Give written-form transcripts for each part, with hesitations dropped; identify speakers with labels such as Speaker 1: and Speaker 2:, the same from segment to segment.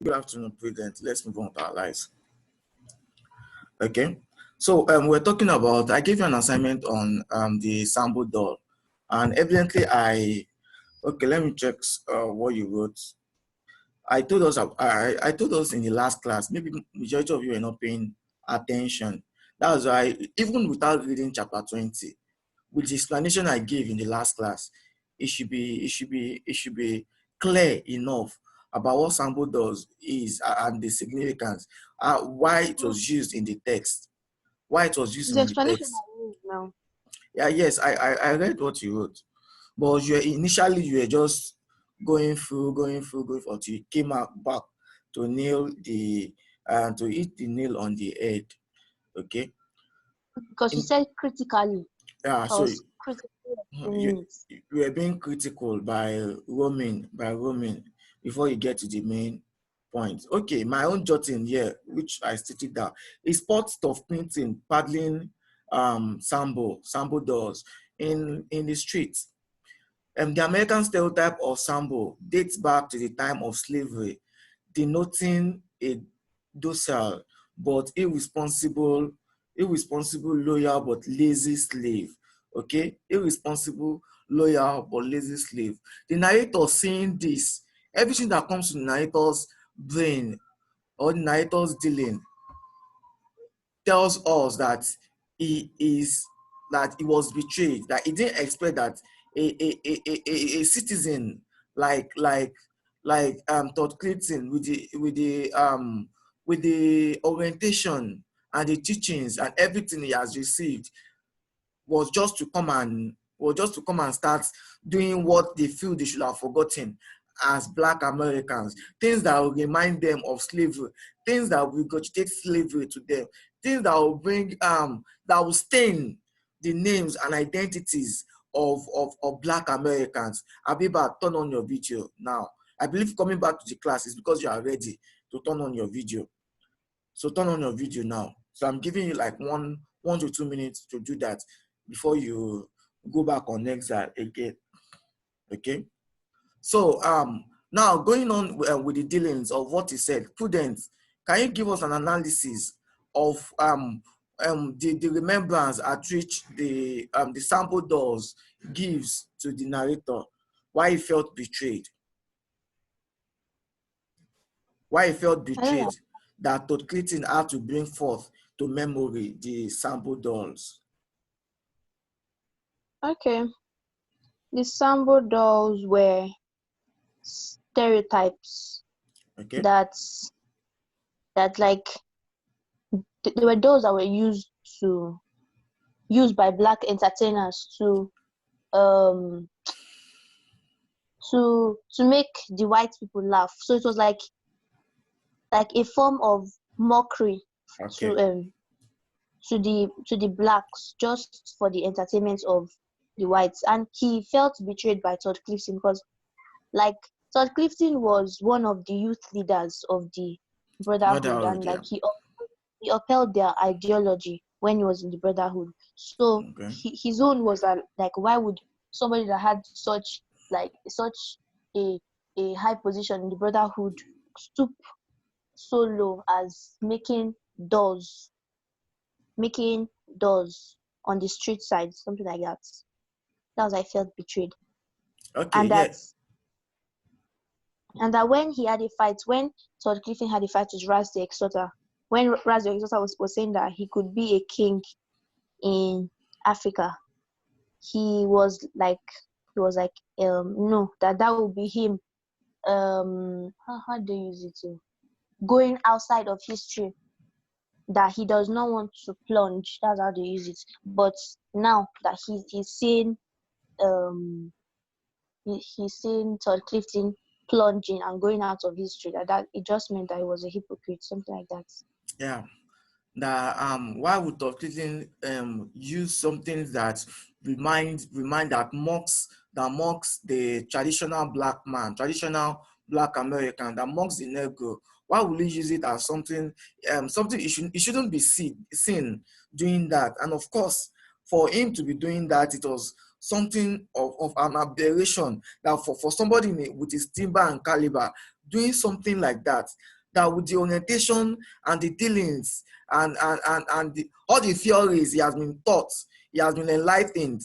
Speaker 1: Good afternoon, President. Let's move on to our lives. Okay. So we're talking about, I gave you an assignment on the sample doll. And evidently okay, let me check what you wrote. I told us in the last class, maybe majority of you are not paying attention. That's why, even without reading chapter 20, with the explanation I gave in the last class, it should be clear enough about what sample does is and the significance, why it was used in the text, why it was used
Speaker 2: The
Speaker 1: in the
Speaker 2: explanation
Speaker 1: text.
Speaker 2: I need now.
Speaker 1: Yeah, yes, I read what you wrote, but initially you were just going through until you came back to nail the to hit the nail on the head. Okay.
Speaker 2: Because you said critically.
Speaker 1: Yeah,
Speaker 2: I
Speaker 1: so
Speaker 2: was critically explaining it.
Speaker 1: you were being critical by roaming before you get to the main point. Okay, my own jotting here, which I stated down, is sports of painting, paddling, sambo dolls in the streets. The American stereotype of sambo dates back to the time of slavery, denoting a docile but irresponsible, loyal but lazy slave. Okay, irresponsible, loyal but lazy slave. The narrator seeing this, everything that comes to the narrator's brain or the narrator's dealing tells us that he was betrayed, that he didn't expect that a citizen like Todd Clinton with the orientation and the teachings and everything he has received was just to come and start doing what they feel they should have forgotten as Black Americans, things that will remind them of slavery, things that will regurgitate slavery to them, things that will bring that will stain the names and identities of Black Americans. Abiba, turn on your video now. I believe coming back to the class is because you are ready to turn on your video. So turn on your video now. So I'm giving you like 1 to 2 minutes to do that before you go back on exile again. Okay. So now going on with the dealings of what he said, Prudence, can you give us an analysis of the remembrance at which the sample dolls gives to the narrator, why he felt betrayed? Why he felt betrayed that Todd Clinton had to bring forth to memory the sample dolls?
Speaker 2: Okay. The sample dolls were stereotypes.
Speaker 1: Okay.
Speaker 2: That like they were dolls that were used by Black entertainers to make the white people laugh. So it was like a form of mockery to the Blacks, just for the entertainment of the whites. And he felt betrayed by Todd Clifton because, like, Todd Clifton was one of the youth leaders of the Brotherhood, and like he upheld their ideology when he was in the Brotherhood. So his own was like, why would somebody that had such a high position in the Brotherhood stoop so low as making dolls on the street side, something like that. That was, I felt betrayed.
Speaker 1: Okay,
Speaker 2: and that when he had a fight, when Todd Clifton had a fight with Raz the Extorter, when Raz the Extorter was saying that he could be a king in Africa, he was like, no, that would be him. How do you use it? Going outside of history, that he does not want to plunge. That's how they use it. But now that he's seeing Todd Clifton plunging and going out of history, that it just meant that he was a hypocrite, something like that.
Speaker 1: Yeah. That why would Todd Clinton use something that that mocks the traditional Black man, traditional Black American, that mocks the Negro? Why would he use it as something it shouldn't be seen doing that? And of course, for him to be doing that, it was something of an aberration, that for somebody with his timber and caliber doing something like that. that with the orientation and the dealings and all the theories he has been taught, he has been enlightened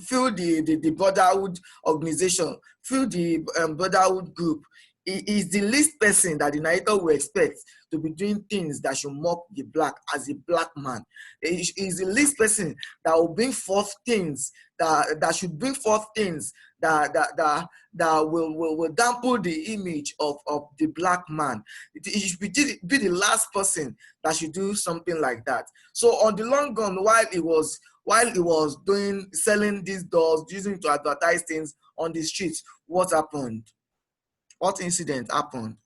Speaker 1: through the brotherhood organization, through the brotherhood group. He is the least person that the narrator will expect to be doing things that should mock the black as a black man. He is the least person that will bring forth things that should bring forth things that will dampen the image of the black man. He should be the last person that should do something like that. So on the long run, while he was selling these dolls, using to advertise things on the streets, what happened? What incident happened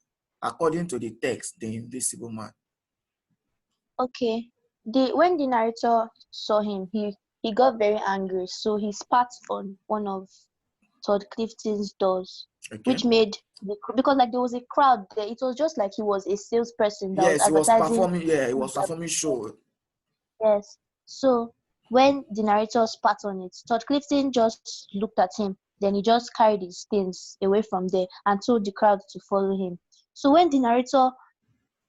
Speaker 1: according to the text, the invisible man?
Speaker 2: Okay. When the narrator saw him, he got very angry, so he spat on one of Todd Clifton's doors,
Speaker 1: Okay.
Speaker 2: which made because like there was a crowd there. It was just like he was a salesperson that was
Speaker 1: Yes, he was
Speaker 2: advertising.
Speaker 1: performing. Yeah, he was performing show.
Speaker 2: Yes. So when the narrator spat on it, Todd Clifton just looked at him. Then he just carried his things away from there and told the crowd to follow him. So when the narrator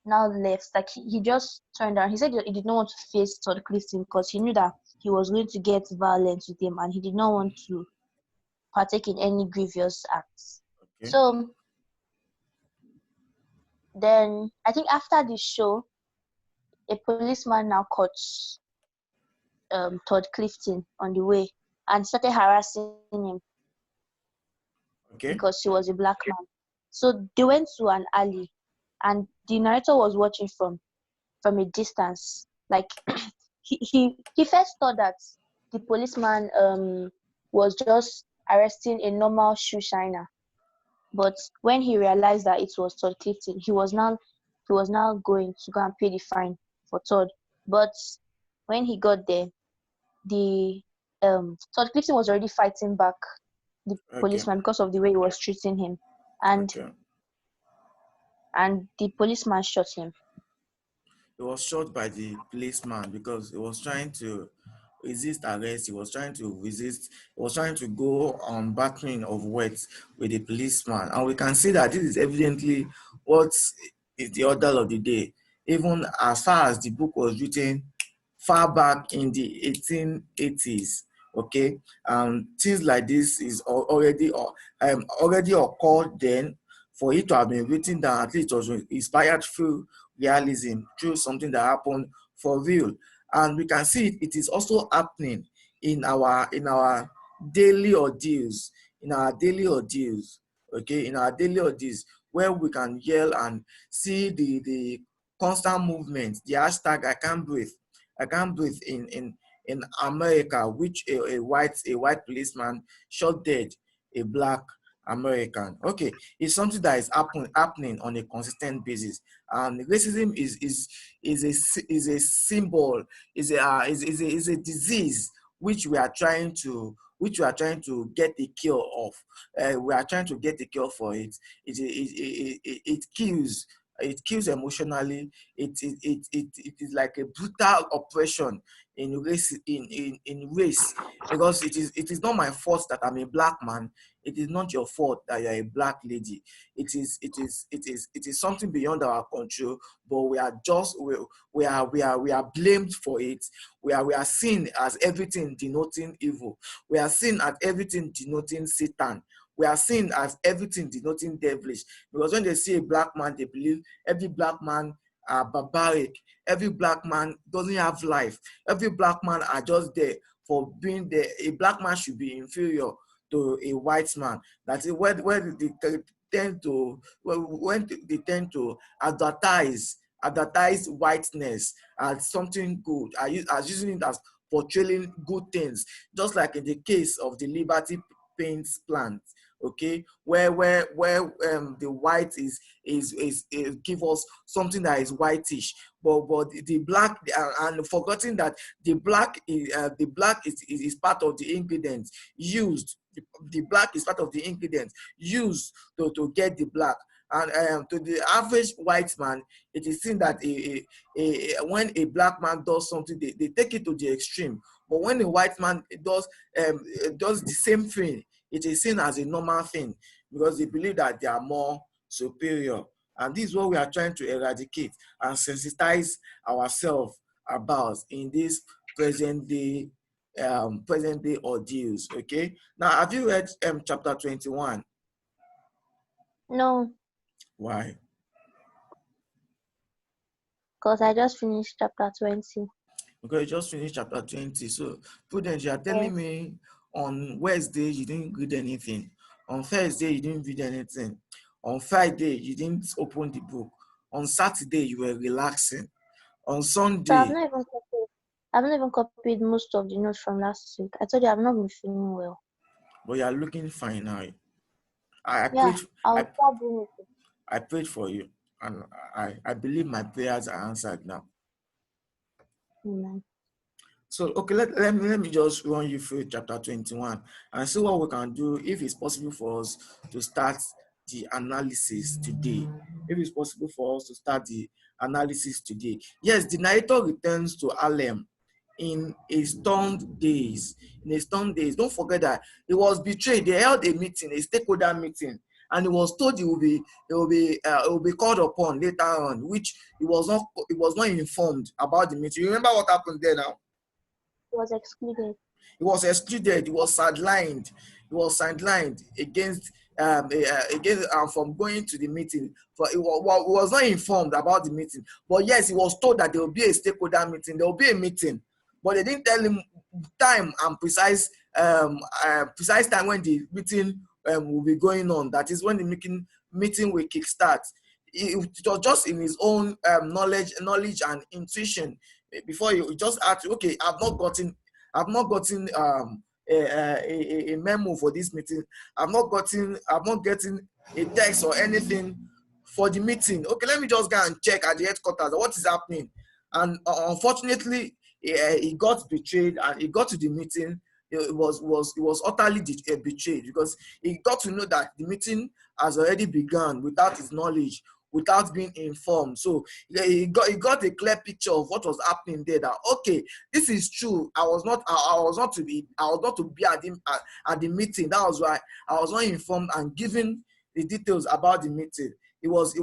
Speaker 2: now left, like he just turned around. He said he did not want to face Todd Clifton because he knew that he was going to get violent with him and he did not want to partake in any grievous acts.
Speaker 1: Okay.
Speaker 2: So then I think after the show, a policeman now caught Todd Clifton on the way and started harassing him
Speaker 1: Okay.
Speaker 2: because he was a black man. So they went to an alley and the narrator was watching from a distance. Like he first thought that the policeman was just arresting a normal shoe shiner. But when he realized that it was Todd Clifton, he was now going to go and pay the fine for Todd. But when he got there, the Todd Clifton was already fighting back the policeman because of the way he was treating him, and the policeman shot him.
Speaker 1: He was shot by the policeman because he was trying to resist arrest. He was trying to resist. He was trying to go on battering of words with the policeman, and we can see that this is evidently what is the order of the day. Even as far as the book was written, far back in the 1880s. Okay, things like this is already occurred then. For it to have been written down, at least it was inspired through realism, through something that happened for real. And we can see it is also happening in our daily ordeals, okay, in our daily ordeals, where we can yell and see the constant movement, the hashtag I can't breathe in America, which a white policeman shot dead a black American. Okay, it's something that is happening on a consistent basis. And racism is a symbol, is a disease which we are trying to get a cure of. We are trying to get a cure for it. It kills. It kills emotionally. It is like a brutal oppression in race, in race, because it is not my fault that I'm a black man. It is not your fault that you're a black lady. It is something beyond our control, but we are just we are blamed for it. We are seen as everything denoting evil. We are seen as everything denoting Satan. We are seen as everything denoting devilish. Because when they see a black man, they believe every black man are barbaric. Every black man doesn't have life. Every black man are just there for being there. A black man should be inferior to a white man. That's where they tend to advertise whiteness as something good, as using it as portraying good things, just like in the case of the Liberty Paints plant. Okay, where the white is give us something that is whitish, but the black, and forgetting that the black is part of the ingredients used. The black is part of the ingredients used to get the black. And to the average white man, it is seen that when a black man does something, they take it to the extreme. But when a white man does the same thing, it is seen as a normal thing, because they believe that they are more superior. And this is what we are trying to eradicate and sensitize ourselves about in this present day ordeals. Okay. Now, have you read chapter 21?
Speaker 2: No,
Speaker 1: Why?
Speaker 2: because I just finished chapter 20.
Speaker 1: Okay, you just finished chapter 20. So, Prudence, you are telling
Speaker 2: Yes.
Speaker 1: me on Wednesday you didn't read anything. On Thursday you didn't read anything. On Friday you didn't open the book. On Saturday you were relaxing. On
Speaker 2: So
Speaker 1: Sunday,
Speaker 2: I've not even copied most of the notes from last week. I told you I've not been feeling well.
Speaker 1: but you are looking fine now. I
Speaker 2: Yeah,
Speaker 1: prayed.
Speaker 2: I'll
Speaker 1: I,
Speaker 2: start doing it.
Speaker 1: I prayed for you, and I believe my prayers are answered now.
Speaker 2: Amen.
Speaker 1: So, okay, let me just run you through chapter 21 and see what we can do if it's possible for us to start the analysis today. If it's possible for us to start the analysis today. Yes, the narrator returns to Harlem in a stormed days. In a stormed days. Don't forget that he was betrayed. They held a meeting, a stakeholder meeting, and he was told he will be called upon later on, which he was not informed about the meeting. You remember what happened there now?
Speaker 2: Was excluded.
Speaker 1: He was excluded. He was sidelined. He was sidelined against from going to the meeting. For he was not informed about the meeting. But yes, he was told that there will be a stakeholder meeting. There will be a meeting, but they didn't tell him time and precise time when the meeting will be going on. That is when the meeting will kickstart. It was just in his own knowledge and intuition before he just asked, okay, I've not gotten a memo for this meeting. I'm not getting a text or anything for the meeting. Okay, let me just go and check at the headquarters what is happening. And unfortunately, he got betrayed and he got to the meeting. It was utterly betrayed because he got to know that the meeting has already begun without his knowledge, without being informed. So he got a clear picture of what was happening there. That okay, this is true. I was not to be at the meeting. That was why I was not informed and given the details about the meeting. It was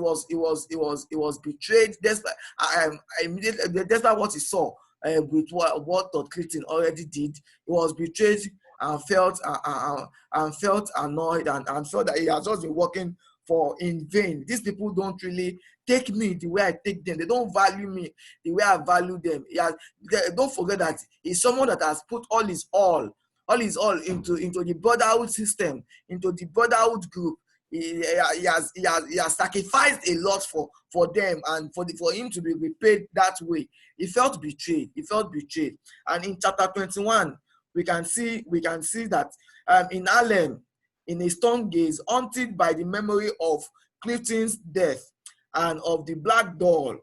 Speaker 1: betrayed despite immediately despite what he saw with what Todd Clinton already did. He was betrayed and felt annoyed and felt that he has just been working for in vain. These people don't really take me the way I take them. They don't value me the way I value them. Don't forget that he's someone that has put all his all into the brotherhood system, into the brotherhood group. He has sacrificed a lot for them and for him to be repaid that way. He felt betrayed. And in chapter 21, we can see that in Harlem, in a stone gaze, haunted by the memory of Clifton's death and of the black doll.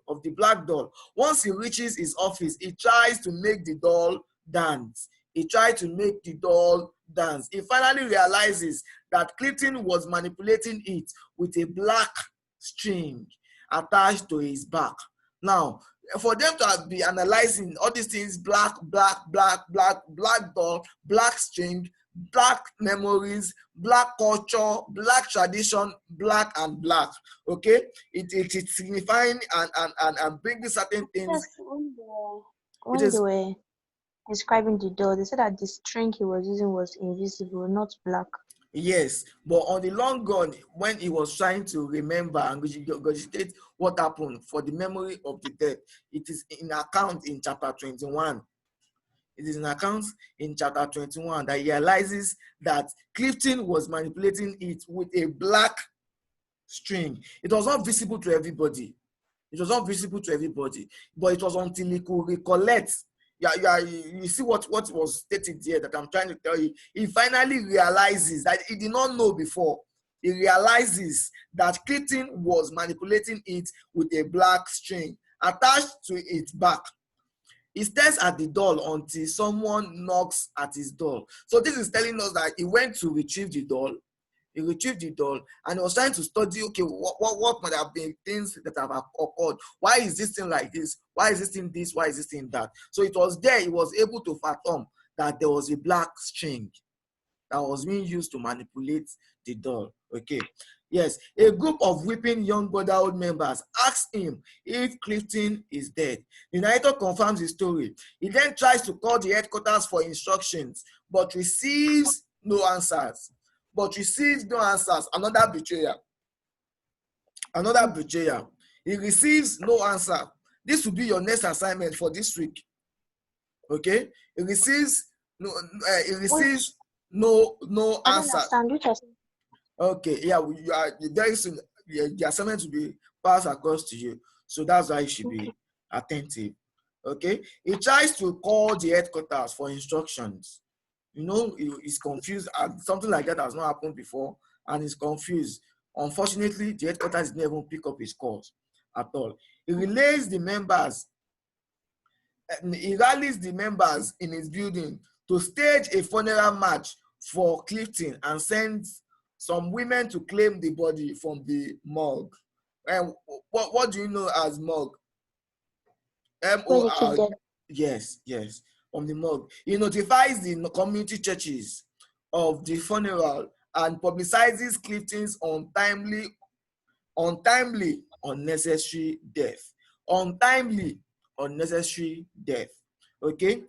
Speaker 1: Once he reaches his office, he tries to make the doll dance. He finally realizes that Clifton was manipulating it with a black string attached to his back. Now, for them to be analyzing all these things, black doll, black string, black memories, black culture, black tradition, black and black. Okay, it is signifying and bringing certain things.
Speaker 2: Yes, when they were describing the doll, they said that the string he was using was invisible, not black.
Speaker 1: Yes, but on the long run, when he was trying to remember and regurgitate what happened for the memory of the dead, it is in account in chapter 21. It is an account in chapter 21 that he realizes that Clifton was manipulating it with a black string. It was not visible to everybody. But it was until he could recollect. You see what was stated here that I'm trying to tell you. He finally realizes that he did not know before. He realizes that Clifton was manipulating it with a black string attached to its back. He stares at the doll until someone knocks at his door. So this is telling us that he went to retrieve the doll. He retrieved the doll and he was trying to study, okay, what might have been things that have occurred. Why is this thing like this? Why is this thing this? Why is this thing that? So it was there he was able to fathom that there was a black string that was being used to manipulate the doll. Okay. Yes, a group of weeping young brotherhood members asked him if Clifton is dead. The narrator confirms the story. He then tries to call the headquarters for instructions, but receives no answers. Another betrayal. He receives no answer. This will be your next assignment for this week. Okay? He receives no answer.
Speaker 2: Understand which
Speaker 1: Okay, yeah, you are very soon. The assignment will be passed across to you, so that's why you should be attentive. Okay, he tries to call the headquarters for instructions. He's confused, and something like that has not happened before, and he's confused. Unfortunately, the headquarters didn't even pick up his calls at all. He rallies the members in his building to stage a funeral march for Clifton and sends some women to claim the body from the morgue. And what do you know as morgue? M-O-R. Yes, from the morgue. He notifies the community churches of the funeral and publicizes Clifton's untimely, unnecessary death. Okay?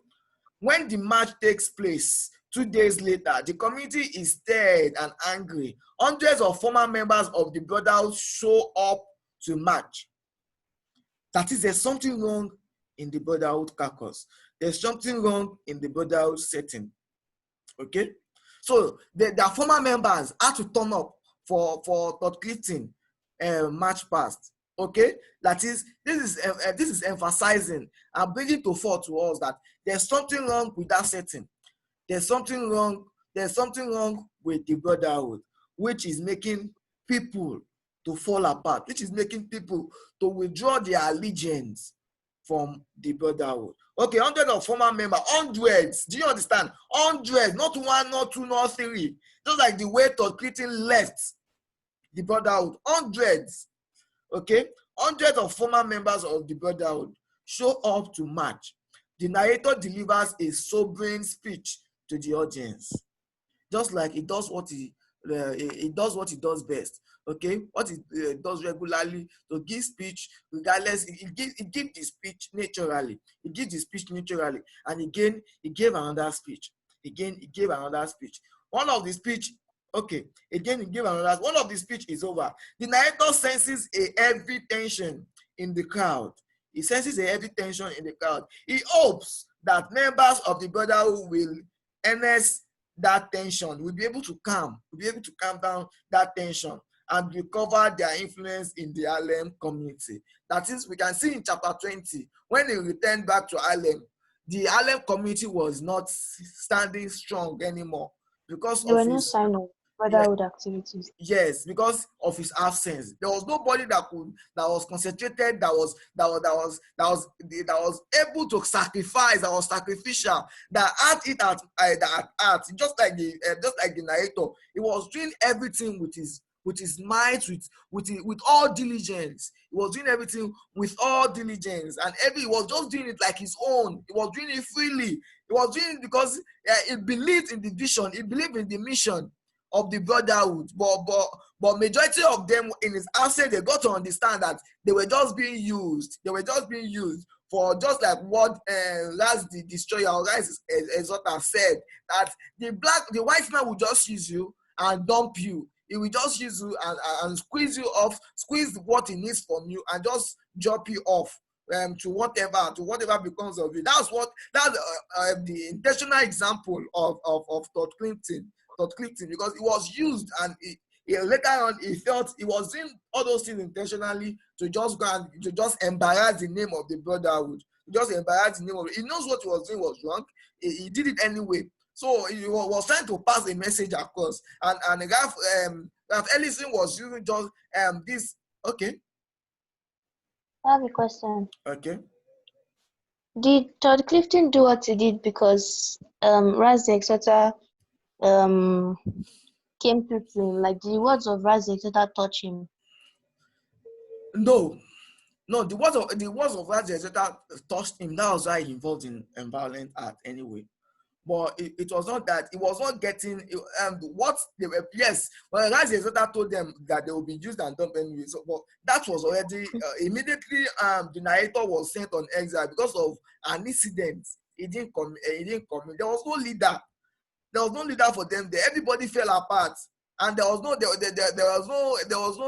Speaker 1: When the march takes place 2 days later, the community is stirred and angry. Hundreds of former members of the brotherhood show up to march. That is, there's something wrong in the brotherhood caucus. There's something wrong in the brotherhood setting. Okay? So their former members had to turn up for Todd Clifton march past. Okay, that is, this is emphasizing and bringing to fore to us that there's something wrong with that setting. There's something wrong with the brotherhood, which is making people to fall apart, which is making people to withdraw their allegiance from the brotherhood. Okay, hundreds of former members, hundreds. Do you understand? Hundreds, not one, not two, not three. Just like the way Todd Clifton left the brotherhood, hundreds. Okay, hundreds of former members of the brotherhood show up to march. The narrator delivers a sobering speech to the audience, just like he does what he does best. Okay, what he does regularly, to give speech regardless. He gives the speech naturally. And again, he gave another speech. One of the speech. Okay, again, he gave another. One of the speech is over. The narrator senses a heavy tension in the crowd. He hopes that members of the brotherhood will earnest that tension, will be able to calm down that tension and recover their influence in the Harlem community. That is, we can see in chapter 20, when he returned back to Harlem, the Harlem community was not standing strong anymore because
Speaker 2: there were no sign of brotherhood activities.
Speaker 1: Yes, because of his absence. There was nobody that was concentrated, that was able to sacrifice, that was sacrificial, that had it at heart. Just like the narrator, he was doing everything with his might, with all diligence. He was doing everything with all diligence, and he was just doing it like his own. He was doing it freely. He was doing it because he believed in the vision. He believed in the mission of the brotherhood, but majority of them, in his absence, they got to understand that they were just being used. For, just like what Raz the Destroyer, or Raz Exalter said, that the white man will just use you and dump you. He will just use you and squeeze you off, squeeze what he needs from you, and just drop you off to whatever becomes of you. That's the intentional example of Todd Clifton, because he was used, and later on he felt he was doing all those things intentionally to just go and to just embarrass the name of the brotherhood. He knows what he was doing was wrong. He did it anyway. So he was trying to pass a message across, and Ralph Ellison was using just this. Okay.
Speaker 2: I have a question.
Speaker 1: Okay.
Speaker 2: Did Todd Clifton do what he did because Raz the Exalter came through to him? Like, the words of Raz the Exalter touch him?
Speaker 1: No, the words of Raz the Exalter touched him. That was why he involved in violent act anyway. But it was not that. It was not getting what they were. Yes, well, as Ezota told them that they will be used and dumped anyway. So, but that was already immediately. The narrator was sent on exile because of an incident. He didn't come. He didn't come. There was no leader. There was no leader for them there. Everybody fell apart, and there was no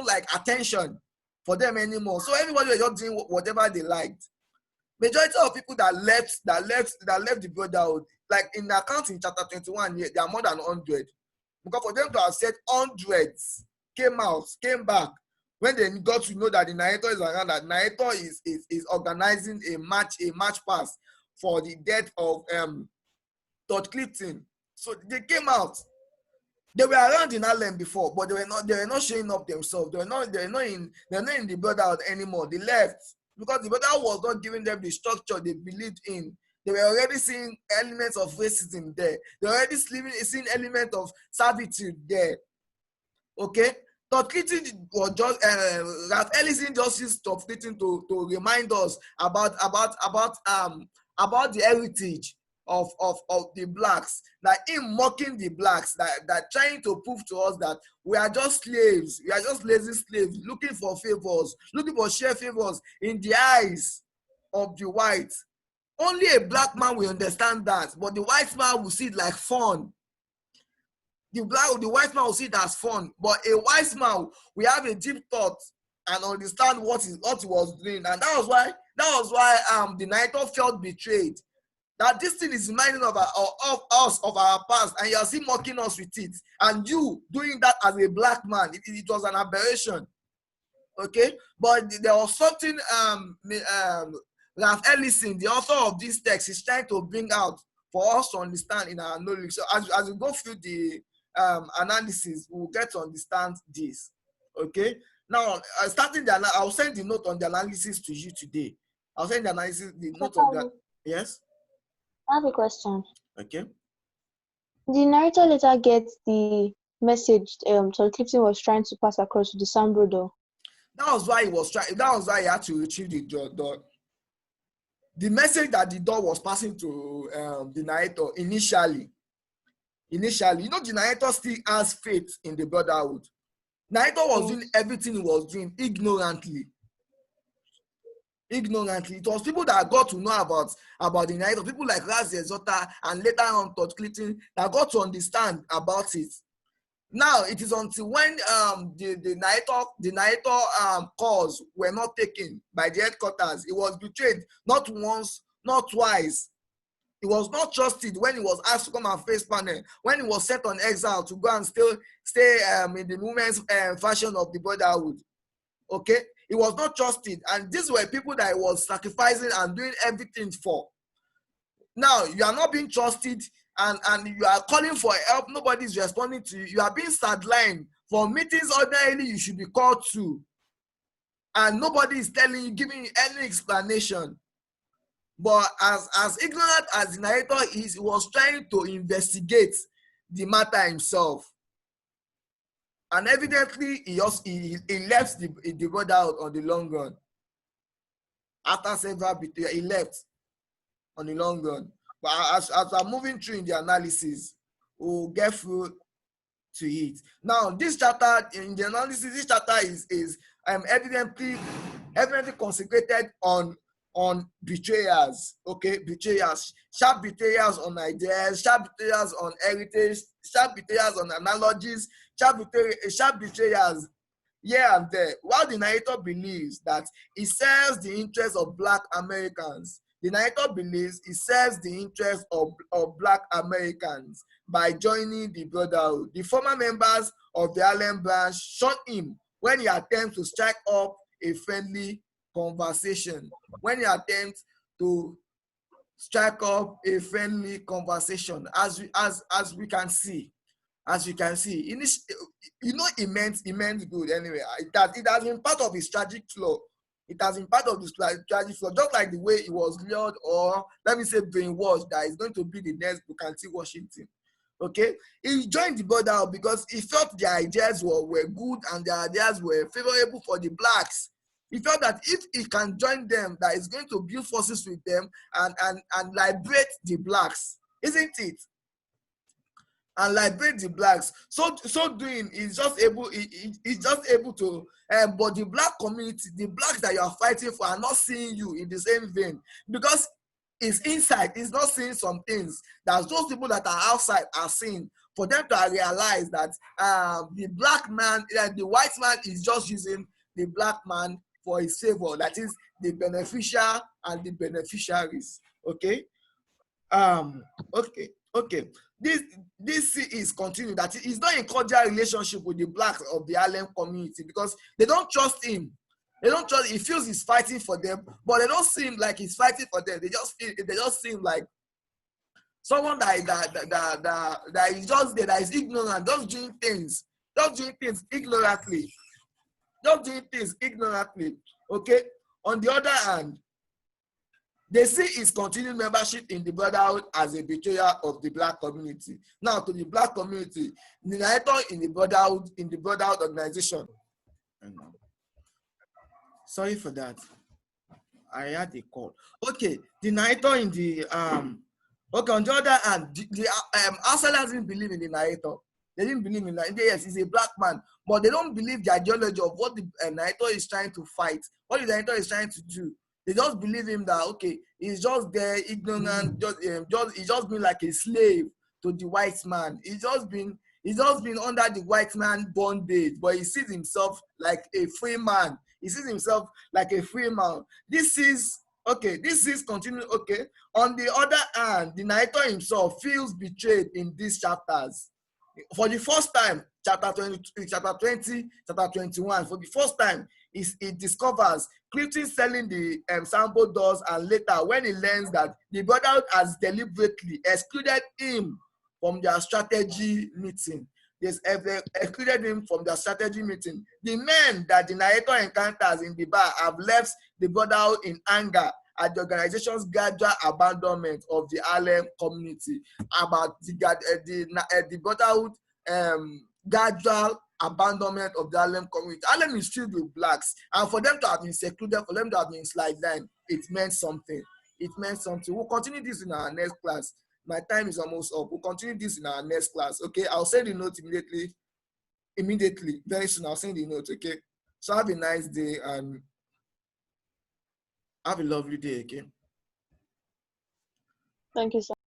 Speaker 1: like attention for them anymore. So everybody was just doing whatever they liked. Majority of people that left the brotherhood, like in the account in chapter 21, there are more than 100. Because for them to have said hundreds came back when they got to know that the narrator is around, that narrator is organizing a match pass for the death of Todd Clifton. So they came out. They were around in Harlem before, but they were not showing up themselves. They're not in the brotherhood anymore. They left because the brotherhood was not giving them the structure they believed in. They were already seeing elements of racism there. They were already seeing elements of servitude there. Okay? Todd Clifton was just Ralph Ellison just used Todd Clifton to remind us about the heritage of the blacks, that him mocking the blacks, that trying to prove to us that we are just slaves, we are just lazy slaves looking for favors, looking for share favors in the eyes of the whites. Only a black man will understand that, but the white man will see it like fun. The white man will see it as fun, but a white man will have a deep thought and understand what he was doing, and that was why the narrator felt betrayed. That this thing is reminding of us of our past, and you are still mocking us with it, and you doing that as a black man, it was an aberration. Okay, but there was something Ralph Ellison, the author of this text, is trying to bring out for us to understand in our knowledge. So as we go through the analysis, we will get to understand this. Okay, now starting I'll send the note on the analysis to you today. I'll send the note on that. Yes.
Speaker 2: I have a question.
Speaker 1: Okay.
Speaker 2: The narrator later gets the message Todd Clifton was trying to pass across to the Sam brother.
Speaker 1: That was why he was trying. That was why he had to retrieve the door. The message that the door was passing to the narrator initially, you know, the narrator still has faith in the brotherhood. Narrator was doing everything he was doing ignorantly. It was people that got to know about the narrator, people like Razzie Ezota and later on Todd Clifton, that got to understand about it. Now it is until when the narrator calls were not taken by the headquarters, he was betrayed not once, not twice. He was not trusted when he was asked to come and face panel, when he was sent on exile to go and still stay in the women's fashion of the brotherhood. Okay, he was not trusted, and these were people that he was sacrificing and doing everything for. Now you are not being trusted, and you are calling for help. Nobody is responding to you. You are being sidelined for meetings ordinarily you should be called to, and nobody is telling you, giving you any explanation. But as ignorant as the narrator is, he was trying to investigate the matter himself. And evidently, he left the brotherhood on the long run. After several betrayals, he left on the long run. But as I'm moving through in the analysis, we'll get through to it. Now, this chapter, in the analysis, this chapter is evidently consecrated on betrayals. Okay, betrayals, sharp betrayals on ideas, sharp betrayals on heritage, sharp betrayals on analogies, sharp betrayals here and there. While the narrator believes that he serves the interests of Black Americans, the narrator believes he serves the interests of Black Americans by joining the brotherhood. The former members of the Harlem branch shot him when he attempts to strike up a friendly conversation. As we can see, you know, he meant good anyway. It has been part of his tragic flaw. It has been part of his tragic flaw, just like the way he was lured, or let me say brainwashed, that is going to be the next Booker T. Washington. Okay, he joined the brotherhood because he felt their ideas were good and their ideas were favorable for the blacks. He felt that if he can join them, that is going to build forces with them and liberate the blacks. isn't it? And liberate the blacks. So doing is just able to but the black community, the blacks that you are fighting for, are not seeing you in the same vein, because it's inside, it's not seeing some things that those people that are outside are seeing, for them to realize that the black man, the white man is just using the black man for his favor, that is the beneficial and the beneficiaries. Okay. Okay. This is continuing, that he's not in cordial relationship with the blacks of the Harlem community, because they don't trust him. They don't trust. He feels he's fighting for them, but they don't seem like he's fighting for them. They just seem like someone that is just there, that is ignorant, just doing things ignorantly, Okay. On the other hand, they see his continued membership in the Brotherhood as a betrayal of the black community. Now, to the black community, the narrator in the Brotherhood organization. Sorry for that. I had a call. Okay, the narrator in the okay, on the other hand, the outsiders didn't believe in the narrator. They didn't believe in that. Yes, he's a black man, but they don't believe the ideology of what the narrator is trying to fight, what the narrator is trying to do. They just believe him that, okay, he's just there, ignorant, he's just been like a slave to the white man. He's just been under the white man bondage, but he sees himself like a free man. This is okay. This is continuing. Okay. On the other hand, the narrator himself feels betrayed in these chapters. For the first time, chapter 20, chapter 20, chapter 21, for the first time, he discovers Clifton selling the sample doors, and later when he learns that the Brotherhood has deliberately excluded him from their strategy meeting. They excluded him from their strategy meeting. The men that the narrator encounters in the bar have left the Brotherhood in anger at the organization's gradual abandonment of the Harlem community, about the Brotherhood gradual abandonment of the Harlem community. Harlem is filled with blacks, and for them to have been secluded, for them to have been sidelined, it meant something. We'll continue this in our next class. My time is almost up. We'll continue this in our next class. Okay, I'll send the note immediately. Very soon, I'll send the note. Okay, so have a nice day and have a lovely day. Okay.
Speaker 2: Thank you, sir.